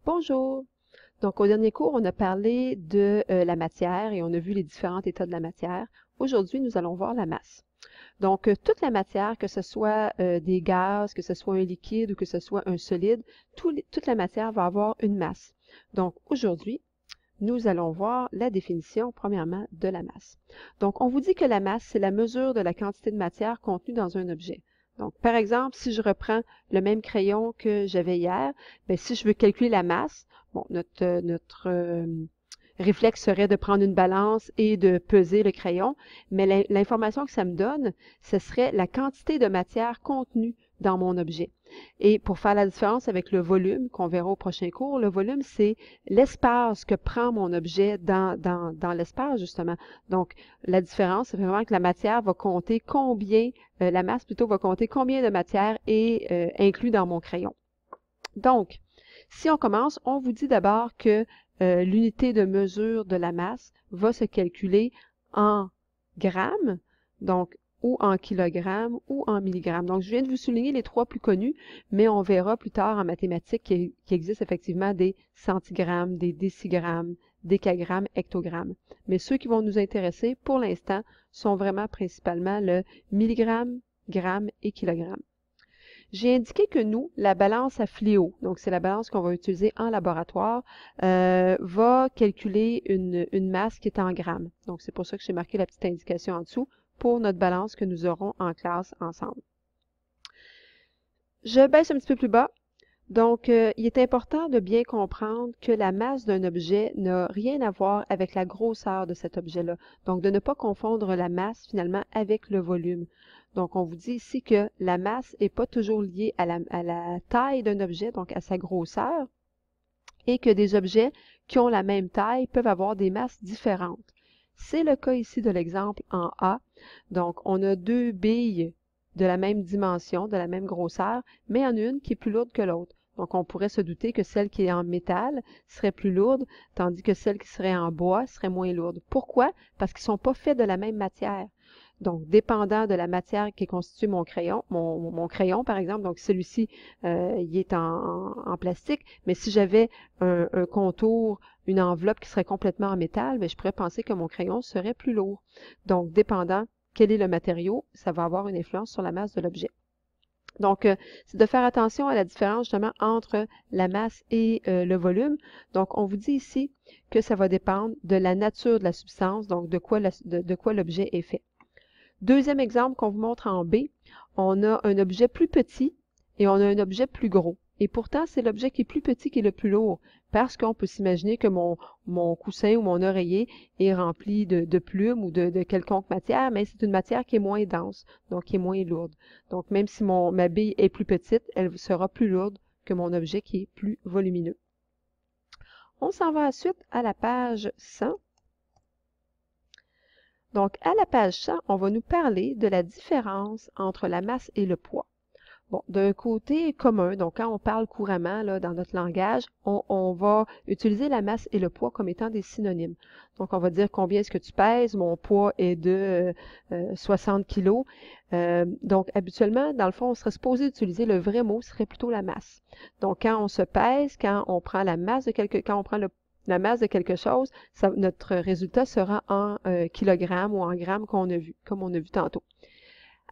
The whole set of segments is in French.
Bonjour! Donc, au dernier cours, on a parlé de la matière et on a vu les différents états de la matière. Aujourd'hui, nous allons voir la masse. Donc, toute la matière, que ce soit des gaz, que ce soit un liquide ou que ce soit un solide, toute la matière va avoir une masse. Donc, aujourd'hui, nous allons voir la définition, premièrement, de la masse. Donc, on vous dit que la masse, c'est la mesure de la quantité de matière contenue dans un objet. Donc, par exemple, si je reprends le même crayon que j'avais hier, bien, si je veux calculer la masse, bon, notre réflexe serait de prendre une balance et de peser le crayon, mais l'information que ça me donne, ce serait la quantité de matière contenue dans mon objet. Et pour faire la différence avec le volume, qu'on verra au prochain cours, le volume, c'est l'espace que prend mon objet dans l'espace, justement. Donc, la différence, c'est vraiment que la matière va compter combien, la masse plutôt va compter combien de matière est inclus dans mon crayon. Donc, si on commence, on vous dit d'abord que l'unité de mesure de la masse va se calculer en grammes, donc ou en kilogrammes ou en milligrammes. Donc, je viens de vous souligner les trois plus connus, mais on verra plus tard en mathématiques qu'il existe effectivement des centigrammes, des décigrammes, décagrammes, hectogrammes. Mais ceux qui vont nous intéresser pour l'instant sont vraiment principalement le milligramme, gramme et kilogramme. J'ai indiqué que nous, la balance à fléau, donc c'est la balance qu'on va utiliser en laboratoire, va calculer une masse qui est en grammes. Donc c'est pour ça que j'ai marqué la petite indication en dessous pour notre balance que nous aurons en classe ensemble. Je baisse un petit peu plus bas. Donc, il est important de bien comprendre que la masse d'un objet n'a rien à voir avec la grosseur de cet objet-là. Donc, de ne pas confondre la masse, finalement, avec le volume. Donc, on vous dit ici que la masse n'est pas toujours liée à la taille d'un objet, donc à sa grosseur, et que des objets qui ont la même taille peuvent avoir des masses différentes. C'est le cas ici de l'exemple en A. Donc, on a deux billes de la même dimension, de la même grosseur, mais il y en a une qui est plus lourde que l'autre. Donc, on pourrait se douter que celle qui est en métal serait plus lourde, tandis que celle qui serait en bois serait moins lourde. Pourquoi? Parce qu'ils ne sont pas faits de la même matière. Donc, dépendant de la matière qui constitue mon crayon, mon crayon par exemple, donc celui-ci, il est en plastique, mais si j'avais un contour, une enveloppe qui serait complètement en métal, bien, je pourrais penser que mon crayon serait plus lourd. Donc, dépendant quel est le matériau, ça va avoir une influence sur la masse de l'objet. Donc, c'est de faire attention à la différence justement entre la masse et le volume. Donc, on vous dit ici que ça va dépendre de la nature de la substance, donc de quoi l'objet est fait. Deuxième exemple qu'on vous montre en B, on a un objet plus petit et on a un objet plus gros. Et pourtant, c'est l'objet qui est plus petit qui est le plus lourd, parce qu'on peut s'imaginer que mon coussin ou mon oreiller est rempli de plumes ou de quelconque matière, mais c'est une matière qui est moins dense, donc qui est moins lourde. Donc, même si ma bille est plus petite, elle sera plus lourde que mon objet qui est plus volumineux. On s'en va ensuite à la page 100. Donc, à la page 100, on va nous parler de la différence entre la masse et le poids. Bon, d'un côté commun, donc quand on parle couramment là, dans notre langage, on va utiliser la masse et le poids comme étant des synonymes. Donc, on va dire combien est-ce que tu pèses, mon poids est de 60 kg. Donc, habituellement, dans le fond, on serait supposé utiliser le vrai mot, ce serait plutôt la masse. Donc, quand on se pèse, quand on prend la masse de quand on prend la masse de quelque chose, notre résultat sera en kilogrammes ou en grammes qu'on a vu, comme on a vu tantôt.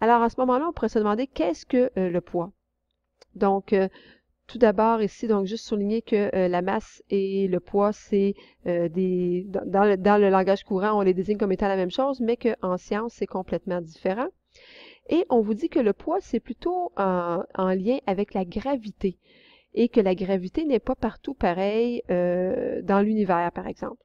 Alors, à ce moment-là, on pourrait se demander qu'est-ce que le poids? Donc, tout d'abord ici, donc juste souligner que la masse et le poids, c'est dans le langage courant, on les désigne comme étant la même chose, mais qu'en science, c'est complètement différent. Et on vous dit que le poids, c'est plutôt en lien avec la gravité et que la gravité n'est pas partout pareille dans l'univers, par exemple.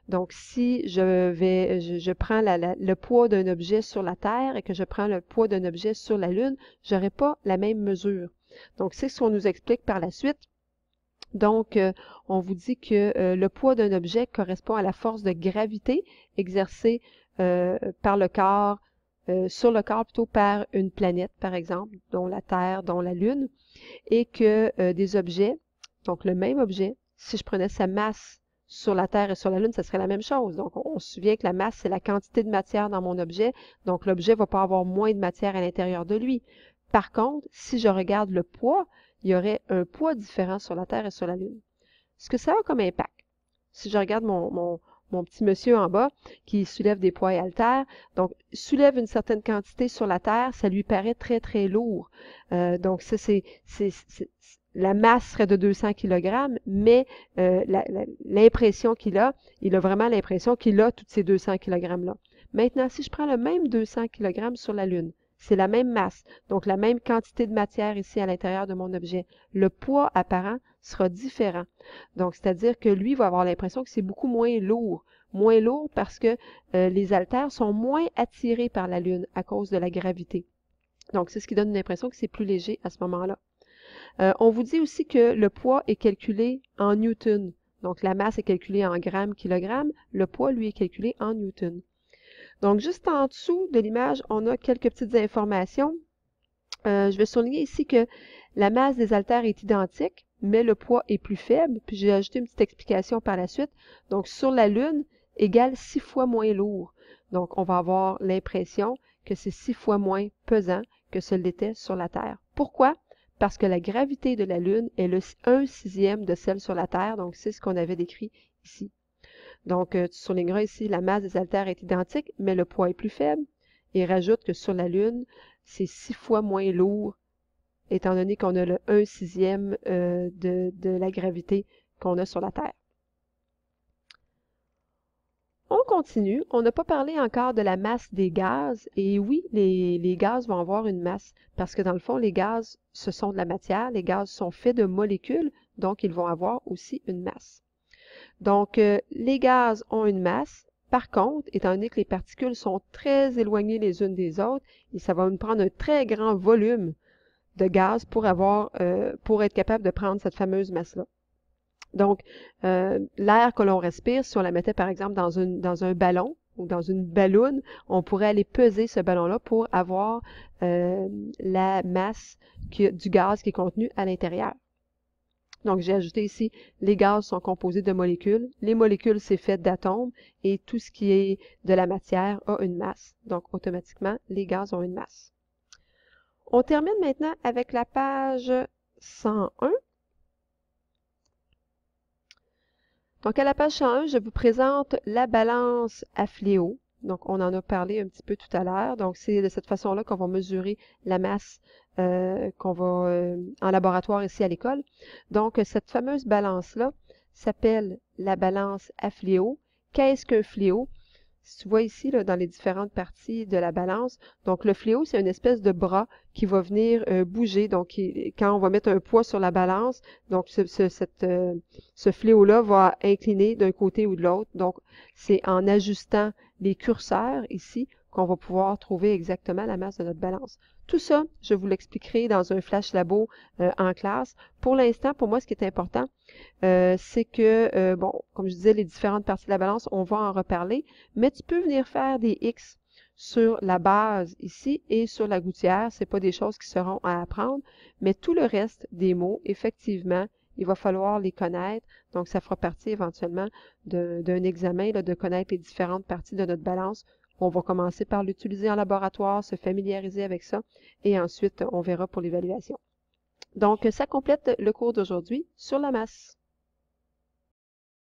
Donc, si je prends le poids d'un objet sur la Terre et que je prends le poids d'un objet sur la Lune, je n'aurai pas la même mesure. Donc, c'est ce qu'on nous explique par la suite. Donc, on vous dit que le poids d'un objet correspond à la force de gravité exercée par le corps, sur le corps plutôt par une planète, par exemple, dont la Terre, dont la Lune, et que des objets, donc le même objet, si je prenais sa masse sur la Terre et sur la Lune, ça serait la même chose. Donc, on se souvient que la masse, c'est la quantité de matière dans mon objet. Donc, l'objet ne va pas avoir moins de matière à l'intérieur de lui. Par contre, si je regarde le poids, il y aurait un poids différent sur la Terre et sur la Lune. ce que ça a comme impact. Si je regarde mon petit monsieur en bas qui soulève des poids et haltères, donc soulève une certaine quantité sur la terre, ça lui paraît très, très lourd. Donc ça, la masse serait de 200 kg, mais l'impression qu'il a, il a vraiment l'impression qu'il a tous ces 200 kg-là. Maintenant, si je prends le même 200 kg sur la Lune, c'est la même masse, donc la même quantité de matière ici à l'intérieur de mon objet. Le poids apparent sera différent. Donc, c'est-à-dire que lui va avoir l'impression que c'est beaucoup moins lourd. Moins lourd parce que les haltères sont moins attirés par la Lune à cause de la gravité. Donc, c'est ce qui donne une impression que c'est plus léger à ce moment-là. On vous dit aussi que le poids est calculé en newton. Donc, la masse est calculée en grammes, kilogrammes. Le poids, lui, est calculé en newton. Donc, juste en dessous de l'image, on a quelques petites informations. Je vais souligner ici que la masse des haltères est identique, mais le poids est plus faible. Puis j'ai ajouté une petite explication par la suite. Donc, sur la Lune, égale 6 fois moins lourd. Donc, on va avoir l'impression que c'est 6 fois moins pesant que ce l'était sur la Terre. Pourquoi? Parce que la gravité de la Lune est le 1/6e de celle sur la Terre. Donc, c'est ce qu'on avait décrit ici. Donc, tu souligneras ici, la masse des haltères est identique, mais le poids est plus faible. Et rajoute que sur la Lune, c'est 6 fois moins lourd, étant donné qu'on a le 1/6e de la gravité qu'on a sur la Terre. On continue. On n'a pas parlé encore de la masse des gaz. Et oui, les gaz vont avoir une masse, parce que dans le fond, les gaz, ce sont de la matière. Les gaz sont faits de molécules, donc ils vont avoir aussi une masse. Donc, les gaz ont une masse. Par contre, étant donné que les particules sont très éloignées les unes des autres, et ça va nous prendre un très grand volume de gaz pour être capable de prendre cette fameuse masse-là. Donc, l'air que l'on respire, si on la mettait par exemple dans un ballon ou dans une balloune, on pourrait aller peser ce ballon-là pour avoir la masse du gaz qui est contenu à l'intérieur. Donc, j'ai ajouté ici, les gaz sont composés de molécules. Les molécules, c'est fait d'atomes et tout ce qui est de la matière a une masse. Donc, automatiquement, les gaz ont une masse. On termine maintenant avec la page 101. Donc, à la page 101, je vous présente la balance à fléau. Donc, on en a parlé un petit peu tout à l'heure. Donc, c'est de cette façon-là qu'on va mesurer la masse qu'on va en laboratoire ici à l'école. Donc, cette fameuse balance-là s'appelle la balance à fléau. Qu'est-ce qu'un fléau? Si tu vois ici, là, dans les différentes parties de la balance, donc le fléau, c'est une espèce de bras qui va venir bouger. Donc, quand on va mettre un poids sur la balance, donc ce fléau-là va incliner d'un côté ou de l'autre. Donc, c'est en ajustant les curseurs ici qu'on va pouvoir trouver exactement la masse de notre balance. Tout ça, je vous l'expliquerai dans un flash labo en classe. Pour l'instant, pour moi, ce qui est important, c'est que, bon, comme je disais, les différentes parties de la balance, on va en reparler, mais tu peux venir faire des X sur la base ici et sur la gouttière. Ce n'est pas des choses qui seront à apprendre, mais tout le reste des mots, effectivement, il va falloir les connaître. Donc, ça fera partie éventuellement d'un examen, là, de connaître les différentes parties de notre balance. On va commencer par l'utiliser en laboratoire, se familiariser avec ça, et ensuite, on verra pour l'évaluation. Donc, ça complète le cours d'aujourd'hui sur la masse.